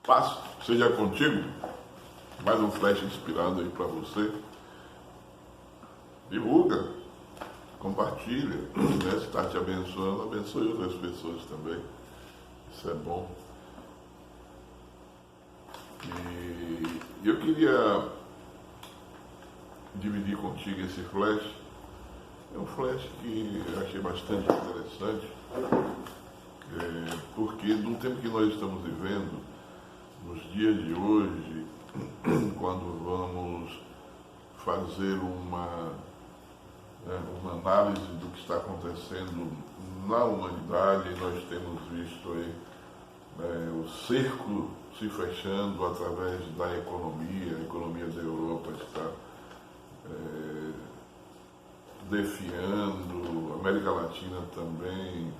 Paz seja contigo. Mais um flash inspirado aí para você. Divulga, compartilha, né? Se está te abençoando, abençoe outras pessoas também. Isso é bom. E eu queria dividir contigo esse flash. É um flash que eu achei bastante interessante, porque no tempo que nós estamos vivendo, nos dias de hoje, quando vamos fazer uma análise do que está acontecendo na humanidade, nós temos visto aí o cerco se fechando através da economia. A economia da Europa está defiando, a América Latina também,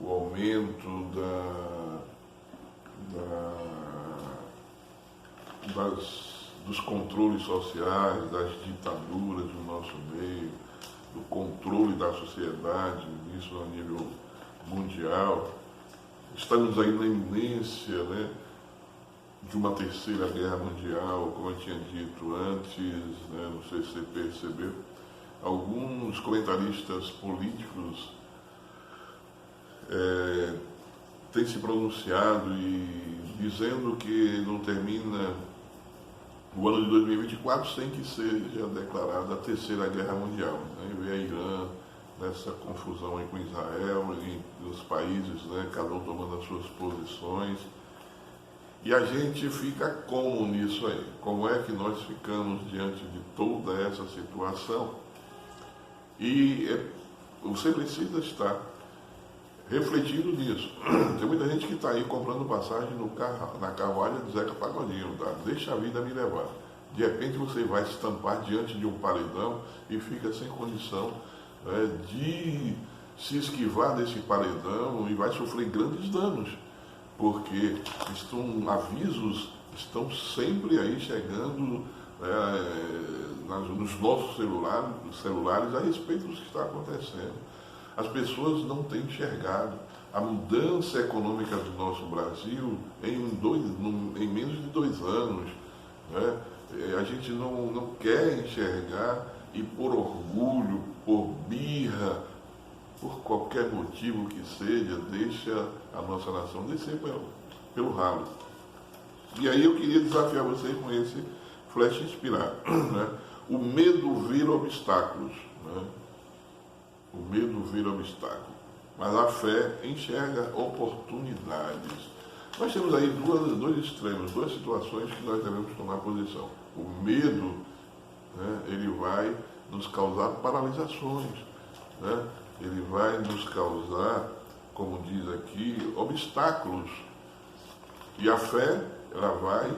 o aumento dos controles sociais, das ditaduras no nosso meio, do controle da sociedade, isso a nível mundial. Estamos aí na iminência, né, de uma terceira guerra mundial, como eu tinha dito antes, né, não sei se você percebeu. Alguns comentaristas políticos têm se pronunciado e dizendo que não termina o ano de 2024 sem que seja declarada a terceira guerra mundial. Né? E vê a Irã nessa confusão aí com Israel e os países, né, cada um tomando as suas posições. E a gente fica como nisso aí? Como é que nós ficamos diante de toda essa situação? E você precisa estar refletindo nisso. Tem muita gente que está aí comprando passagem na carruagem do Zeca Pagodinho, tá? Deixa a vida me levar. De repente você vai se estampar diante de um paredão e fica sem condição de se esquivar desse paredão e vai sofrer grandes danos, porque avisos estão sempre aí chegando nos nossos celulares a respeito do que está acontecendo. As pessoas não têm enxergado a mudança econômica do nosso Brasil em menos de 2 anos. Né? A gente não quer enxergar e por orgulho, por birra, por qualquer motivo que seja, deixa a nossa nação descer pelo ralo. E aí eu queria desafiar vocês com esse flash inspirado. Né? O medo vira obstáculos. Né? O medo vira obstáculo, mas a fé enxerga oportunidades. Nós temos aí dois extremos, duas situações que nós devemos tomar posição. O medo, né, ele vai nos causar paralisações, né? Ele vai nos causar, como diz aqui, obstáculos. E a fé, ela vai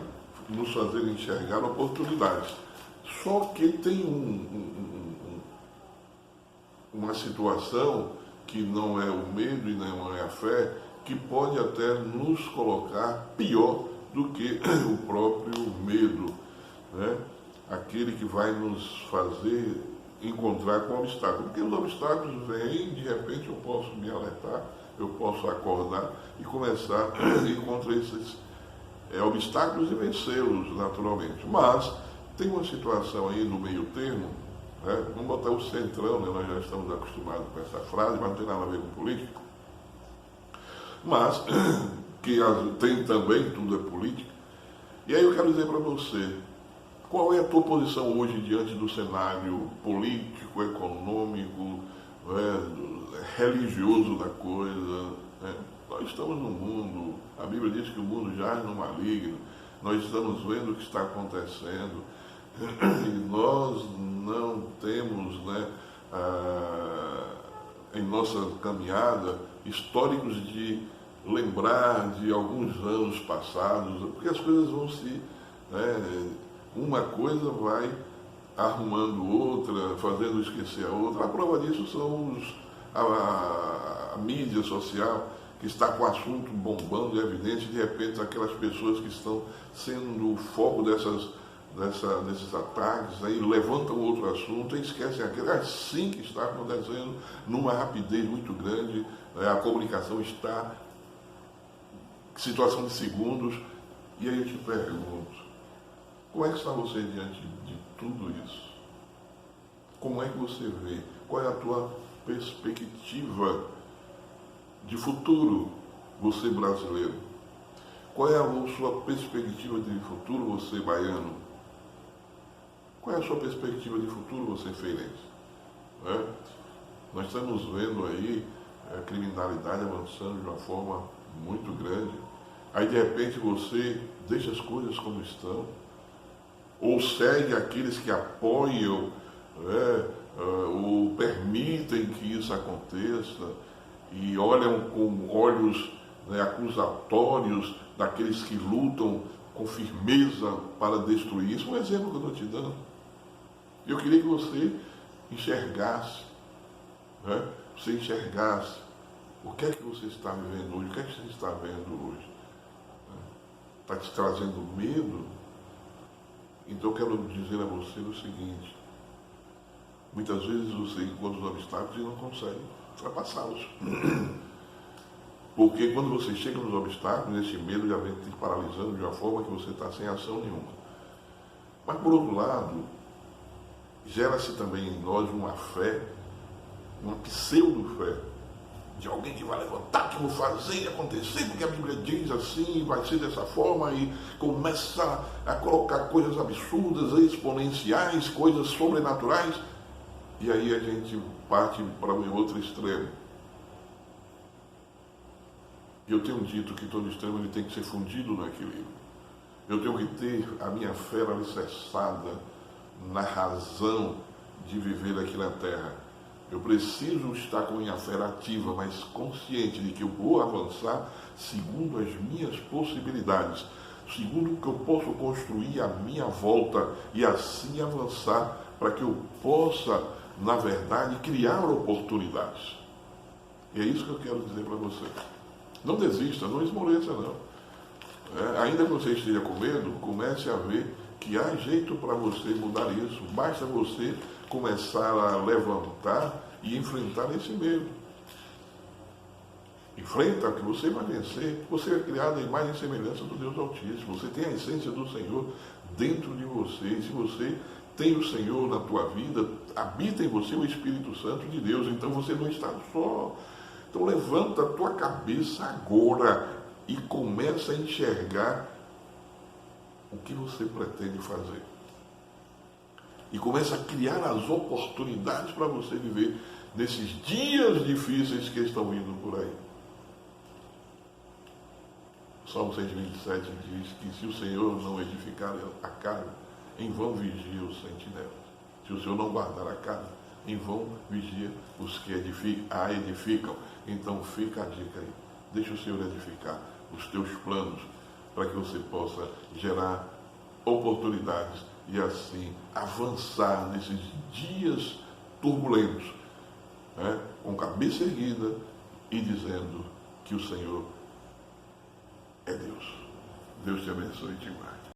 nos fazer enxergar oportunidades. Só que tem uma situação que não é o medo e não é a fé, que pode até nos colocar pior do que o próprio medo, né? Aquele que vai nos fazer encontrar com obstáculos. Porque os obstáculos vêm, de repente eu posso me alertar, eu posso acordar e começar a encontrar esses obstáculos e vencê-los naturalmente. Mas tem uma situação aí no meio termo. Vamos botar o centrão, né? Nós já estamos acostumados com essa frase, mas não tem nada a ver com política. Mas, que tem também, tudo é política. E aí eu quero dizer para você, qual é a tua posição hoje diante do cenário político, econômico, religioso da coisa? Né? Nós estamos no mundo, a Bíblia diz que o mundo jaz no maligno, nós estamos vendo o que está acontecendo. E nós não temos, né, em nossa caminhada, históricos de lembrar de alguns anos passados, porque as coisas vão uma coisa vai arrumando outra, fazendo esquecer a outra. A prova disso são a mídia social, que está com o assunto bombando e evidente, de repente aquelas pessoas que estão sendo o foco desses ataques, aí levantam outro assunto e esquecem aquele. É assim que está acontecendo, numa rapidez muito grande, a comunicação está em situação de segundos, e E aí eu te pergunto, como é que está você diante de tudo isso? Como é que você vê? Qual é a tua perspectiva de futuro, você brasileiro? Qual é a sua perspectiva de futuro, você baiano? Qual é a sua perspectiva de futuro, você feirense? Nós estamos vendo aí a criminalidade avançando de uma forma muito grande. Aí de repente você deixa as coisas como estão, ou segue aqueles que apoiam, ou permitem que isso aconteça, e olham com olhos acusatórios daqueles que lutam com firmeza para destruir. Isso é um exemplo que eu estou te dando. Eu queria que você enxergasse, você enxergasse o que é que você está vivendo hoje, o que é que você está vendo hoje. Está te trazendo medo? Então eu quero dizer a você o seguinte: muitas vezes você encontra os obstáculos e não consegue ultrapassá-los. Porque quando você chega nos obstáculos, esse medo já vem te paralisando de uma forma que você está sem ação nenhuma. Mas por outro lado, gera-se também em nós uma fé, uma pseudo-fé, de alguém que vai levantar, que vou fazer e acontecer, porque a Bíblia diz assim, vai ser dessa forma, e começa a colocar coisas absurdas, exponenciais, coisas sobrenaturais, e aí a gente parte para um outro extremo. Eu tenho dito que todo extremo ele tem que ser fundido no equilíbrio. Eu tenho que ter a minha fé alicerçada na razão de viver aqui na Terra. Eu preciso estar com a minha fé ativa, mas consciente de que eu vou avançar segundo as minhas possibilidades, segundo o que eu posso construir à minha volta e assim avançar para que eu possa, na verdade, criar oportunidades. E é isso que eu quero dizer para você. Não desista, não esmoreça não. Ainda que você esteja com medo, comece a ver que há jeito para você mudar isso. Basta você começar a levantar e enfrentar esse medo. Enfrenta, que você vai vencer. Você é criado em imagem e semelhança do Deus Altíssimo. Você tem a essência do Senhor dentro de você. E se você tem o Senhor na tua vida, habita em você o Espírito Santo de Deus. Então você não está só. Então levanta a tua cabeça agora e começa a enxergar o que você pretende fazer. E começa a criar as oportunidades para você viver nesses dias difíceis que estão indo por aí. O Salmo 127 diz que se o Senhor não edificar a casa, em vão vigia os sentinelas. Se o Senhor não guardar a casa, em vão vigia os que a edificam. Então fica a dica aí. Deixa o Senhor edificar os teus planos para que você possa gerar oportunidades e assim avançar nesses dias turbulentos, com cabeça erguida e dizendo que o Senhor é Deus. Deus te abençoe demais.